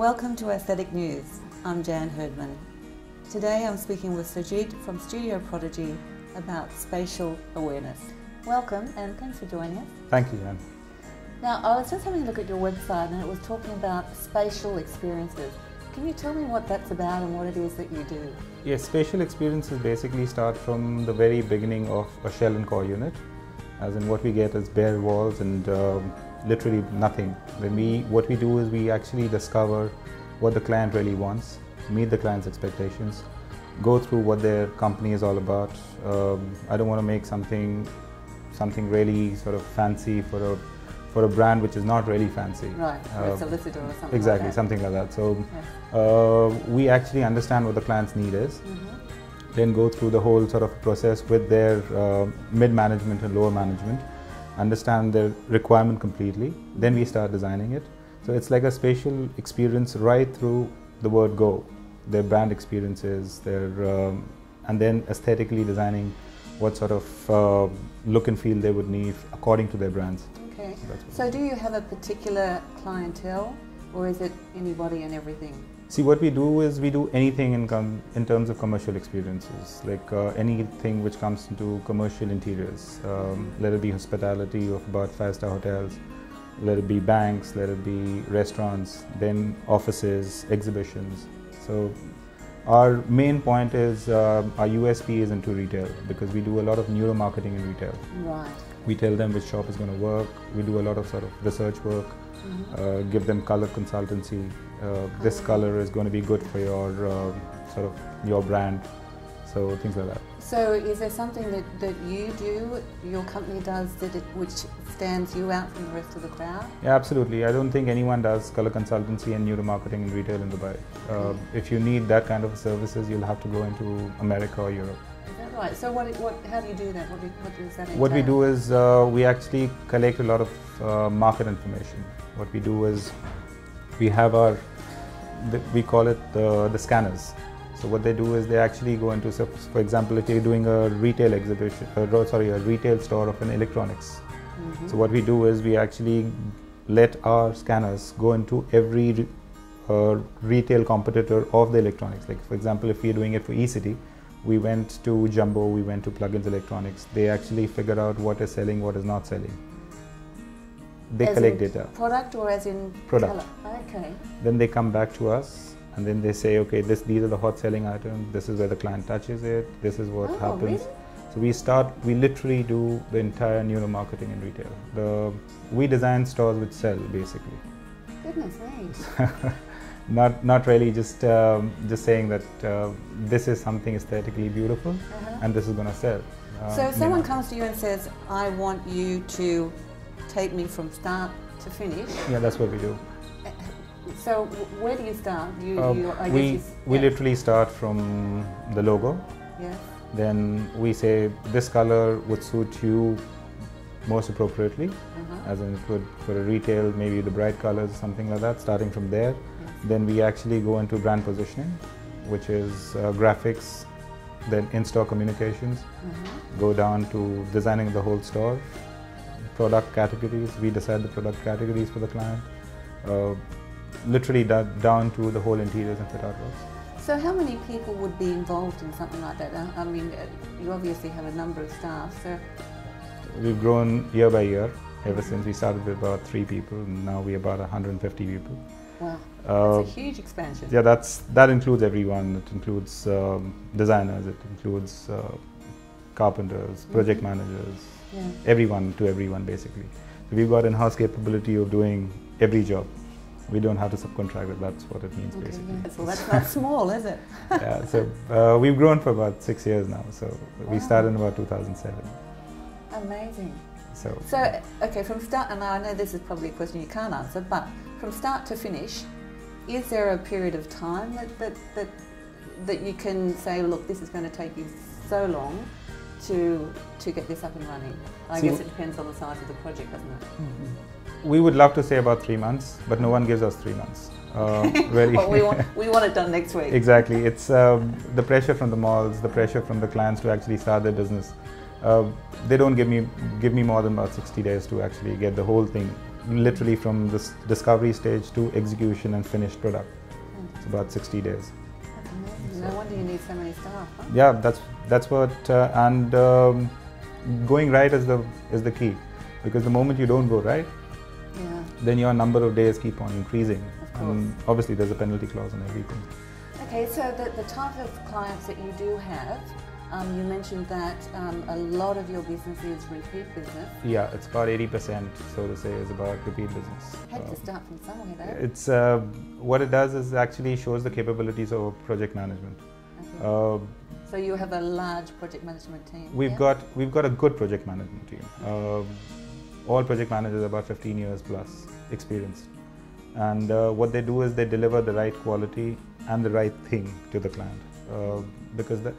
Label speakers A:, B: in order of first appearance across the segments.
A: Welcome to Aesthetic News. I'm Jan Herdman. Today I'm speaking with Surjit from Studio Prodigy about spatial awareness. Welcome and thanks for joining us.
B: Thank you, Jan.
A: Now, I was just having a look at your website and it was talking about spatial experiences. Can you tell me what that's about and what it is that you do?
B: Yes, spatial experiences basically start from the very beginning of a shell and core unit, as in what we get is bare walls and literally nothing. What we do is we actually discover what the client really wants, meet the client's expectations, go through what their company is all about. I don't want to make something really sort of fancy for a brand which is not really fancy.
A: Right, for a solicitor or something.
B: Exactly,
A: like that.
B: something like that. So
A: Yes.
B: we actually understand what the client's need is, then go through the whole sort of process with their mid-management and lower management, understand their requirement completely, then we start designing it. So it's like a spatial experience right through the word go, their brand experiences, and then aesthetically designing what sort of look and feel they would need according to their brands.
A: Okay. So do you have a particular clientele or is it anybody and everything?
B: See, what we do is we do anything in terms of commercial experiences, like anything which comes into commercial interiors. Let it be hospitality of about 5-star hotels, let it be banks, let it be restaurants, then offices, exhibitions. So our main point is our USP is into retail because we do a lot of neuromarketing in retail.
A: Right.
B: We tell them which shop is going to work. We do a lot of sort of research work, give them color consultancy. This color is going to be good for your sort of your brand. So things like that. So
A: is there something that you do, your company does, which stands you out from the rest of the crowd?
B: Yeah, absolutely. I don't think anyone does color consultancy and neuromarketing in retail in Dubai. If you need that kind of services, you'll have to go into America or Europe.
A: Right. So how do you do that? What does that entail?
B: What we do is we actually collect a lot of market information. What we do is we have we call it the scanners. So what they do is they actually go into, so for example, if you're doing a retail exhibition, a retail store of an electronics. So what we do is we actually let our scanners go into every retail competitor of the electronics. Like for example, if we're doing it for eCity, we went to Jumbo, we went to Plugins Electronics. They actually figure out what is selling, what is not selling. They collect data.
A: Product or as in
B: product?
A: Color. Okay.
B: Then they come back to us and then they say, okay, these are the hot selling items, this is where the client touches it, this is what happens.
A: Really?
B: So we literally do the entire neuromarketing in retail. We design stores which sell basically.
A: Goodness me.
B: Not really, just saying that this is something aesthetically beautiful and this is going to sell.
A: So if someone comes to you and says, I want you to take me from start to finish.
B: Yeah, that's what we do.
A: So where do you start?
B: We literally start from the logo.
A: Yes.
B: Then we say this color would suit you most appropriately, as in it would for a retail, maybe the bright colors, something like that, starting from there. Then we actually go into brand positioning, which is graphics, then in-store communications, go down to designing the whole store, product categories, we decide the product categories for the client, literally down to the whole interiors and fit out works.
A: So how many people would be involved in something like that? I mean, you obviously have a number of staff, so...
B: We've grown year by year, ever since we started with about 3 people, and now we're about 150 people.
A: Wow, that's a huge expansion.
B: Yeah, that includes everyone. It includes designers, it includes carpenters, project managers, everyone to everyone basically. So we've got in-house capability of doing every job. We don't have to subcontract it, that's what it means basically.
A: Yes. Well, that's not small, is it?
B: Yeah, so we've grown for about 6 years now, so we started in about 2007.
A: Amazing.
B: So
A: okay, from start, and I know this is probably a question you can't answer, but from start to finish, is there a period of time that you can say, look, this is going to take you so long to get this up and running? I guess it depends on the size of the project, doesn't it?
B: We would love to say about 3 months, but no one gives us 3 months. Really.
A: Well, we want it done next week.
B: Exactly. It's the pressure from the malls, the pressure from the clients to actually start their business. They don't give me more than about 60 days to actually get the whole thing literally from the discovery stage to execution and finished product. It's about 60 days.
A: That's amazing. No wonder you need so many staff. Huh?
B: Yeah, that's what going right is the key, because the moment you don't go right, then your number of days keep on increasing, and obviously there's a penalty clause and everything.
A: Okay, so the type of clients that you do have, you mentioned that a lot of your business is repeat business.
B: Yeah, it's about 80%, so to say, is about repeat business.
A: Had to start from somewhere though.
B: It's what it does is actually shows the capabilities of project management.
A: Okay. So you have a large project management team.
B: We've got a good project management team. All project managers are about 15 years plus experience, and what they do is they deliver the right quality and the right thing to the client, because the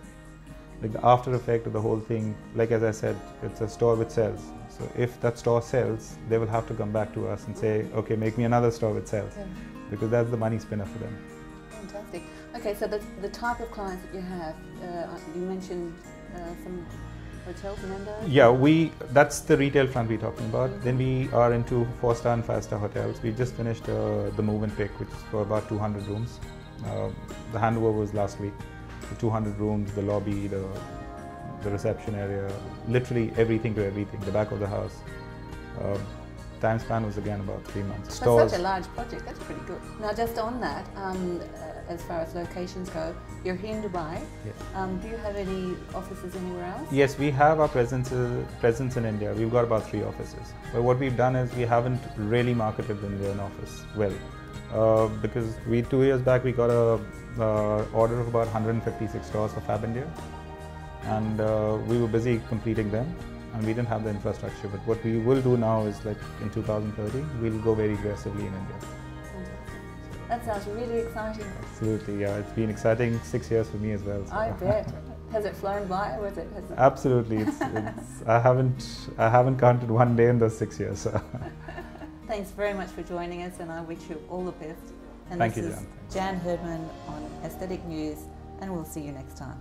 B: after effect of the whole thing, like as I said, it's a store which sells. So if that store sells, they will have to come back to us and say, okay, make me another store which sells, because that's the money spinner for them.
A: Fantastic. Okay, so the type of clients that you have, you mentioned some hotels, Nandos?
B: Yeah, that's the retail front we're talking about. Then we are into 4-star and 5-star hotels. We just finished the MovenPick, which is for about 200 rooms. The handover was last week. The 200 rooms, the lobby, the reception area, literally everything to everything, the back of the house. Time span was again about 3 months.
A: That's such a large project, that's pretty good. Now just on that, as far as locations go, you're here in Dubai.
B: Yes.
A: Do you have any offices anywhere else?
B: Yes, we have our presence in India. We've got about 3 offices. But what we've done is we haven't really marketed the Indian office well. Because 2 years back we got a order of about 156 stores for Fab India, and we were busy completing them, and we didn't have the infrastructure. But what we will do now is, like in 2030, we'll go very aggressively in India.
A: That sounds really exciting.
B: Absolutely, yeah. It's been exciting 6 years for me as well. So.
A: I bet. Has it flown by, or has it?
B: Absolutely. I haven't counted one day in those 6 years. So.
A: Thanks very much for joining us, and I wish you all the best. And
B: Thank you,
A: this is Jan Herdman on Aesthetic News, and we'll see you next time.